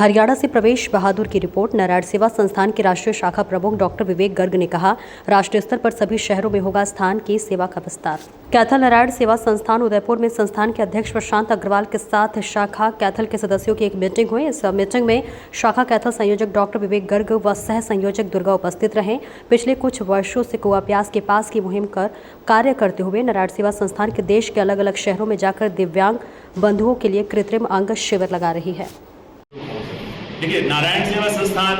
हरियाणा से प्रवेश बहादुर की रिपोर्ट। नारायण सेवा संस्थान के राष्ट्रीय शाखा प्रमुख डॉक्टर विवेक गर्ग ने कहा, राष्ट्रीय स्तर पर सभी शहरों में होगा स्थान की सेवा का विस्तार। कैथल नारायण सेवा संस्थान उदयपुर में संस्थान के अध्यक्ष प्रशांत अग्रवाल के साथ शाखा कैथल के सदस्यों की एक मीटिंग हुई। इस मीटिंग में शाखा कैथल संयोजक डॉक्टर विवेक गर्ग व सह संयोजक दुर्गा उपस्थित रहे। पिछले कुछ वर्षों से कुआप्यास के पास की मुहिम कर कार्य करते हुए नारायण सेवा संस्थान के देश के अलग अलग शहरों में जाकर दिव्यांग बंधुओं के लिए कृत्रिम अंग शिविर लगा रही है। देखिए, नारायण सेवा संस्थान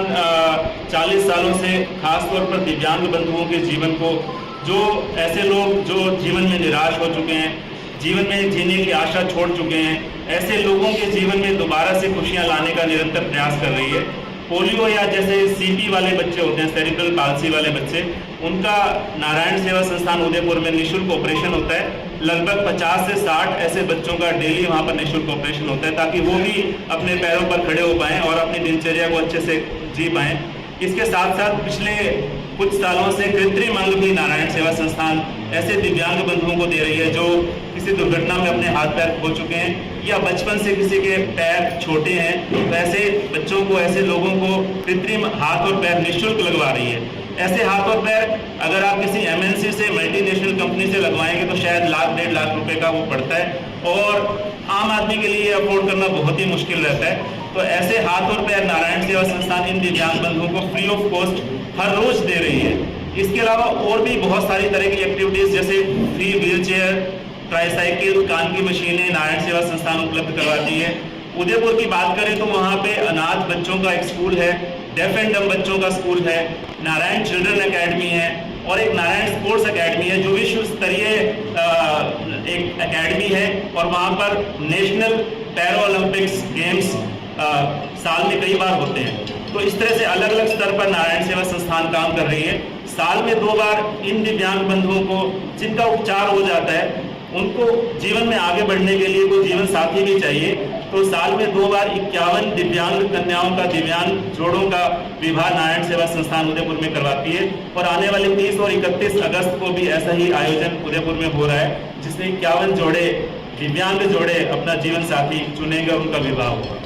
40 सालों से खासतौर पर दिव्यांग बंधुओं के जीवन को, जो ऐसे लोग जो जीवन में निराश हो चुके हैं, जीवन में जीने की आशा छोड़ चुके हैं, ऐसे लोगों के जीवन में दोबारा से खुशियां लाने का निरंतर प्रयास कर रही है। पोलियो या जैसे सीपी वाले बच्चे होते हैं, सेरिब्रल पाल्सी वाले बच्चे, उनका नारायण सेवा संस्थान उदयपुर में निःशुल्क ऑपरेशन होता है। लगभग 50 से 60 ऐसे बच्चों का डेली वहाँ पर निःशुल्क ऑपरेशन होता है, ताकि वो भी अपने पैरों पर खड़े हो पाएं और अपनी दिनचर्या को अच्छे से जी पाएं। इसके साथ साथ पिछले कुछ सालों से कृत्रिम अंग भी नारायण सेवा संस्थान ऐसे दिव्यांग बंधुओं को दे रही है जो किसी दुर्घटना में अपने हाथ पैर खो चुके हैं या बचपन से किसी के पैर छोटे हैं, तो ऐसे बच्चों को, ऐसे लोगों को कृत्रिम हाथ और पैर निःशुल्क लगवा रही है। ऐसे हाथ और पैर अगर आप किसी MNC से, मल्टीनेशनल कंपनी से लगवाएंगे तो शायद लाख 1.5 लाख रुपए का वो पड़ता है और आम आदमी के लिए अफोर्ड करना बहुत ही मुश्किल रहता है। तो ऐसे हाथ और पैर नारायण सेवा संस्थान इन दिव्यांग बंधुओं को फ्री ऑफ कॉस्ट हर रोज दे रही है। इसके अलावा और भी बहुत सारी तरह की एक्टिविटीज जैसे फ्री व्हील चेयर, ट्राईसाइकिल, कान की मशीनें नारायण सेवा संस्थान उपलब्ध करवाती है। उदयपुर की बात करें तो वहाँ पे अनाथ बच्चों का एक स्कूल है, डेफ एंड डम बच्चों का स्कूल है, नारायण चिल्ड्रन एकेडमी है और एक नारायण स्पोर्ट्स एकेडमी है जो विश्व स्तरीय एक एकेडमी है और वहाँ पर नेशनल पैरा ओलंपिक्स गेम्स साल में कई बार होते हैं। तो इस तरह से अलग अलग स्तर पर नारायण सेवा संस्थान काम कर रही है। साल में 2 बार इन दिव्यांग बंधुओं को जिनका उपचार हो जाता है, उनको जीवन में आगे बढ़ने के लिए कोई जीवन साथी भी चाहिए, तो साल में 2 बार 51 दिव्यांग कन्याओं का, दिव्यांग जोड़ों का विवाह नारायण सेवा संस्थान उदयपुर में करवाती है। और आने वाले 30 और 31 अगस्त को भी ऐसा ही आयोजन उदयपुर में हो रहा है, जिसमें 51 जोड़े, दिव्यांग जोड़े अपना जीवन साथी चुनेंगे और उनका विवाह होगा।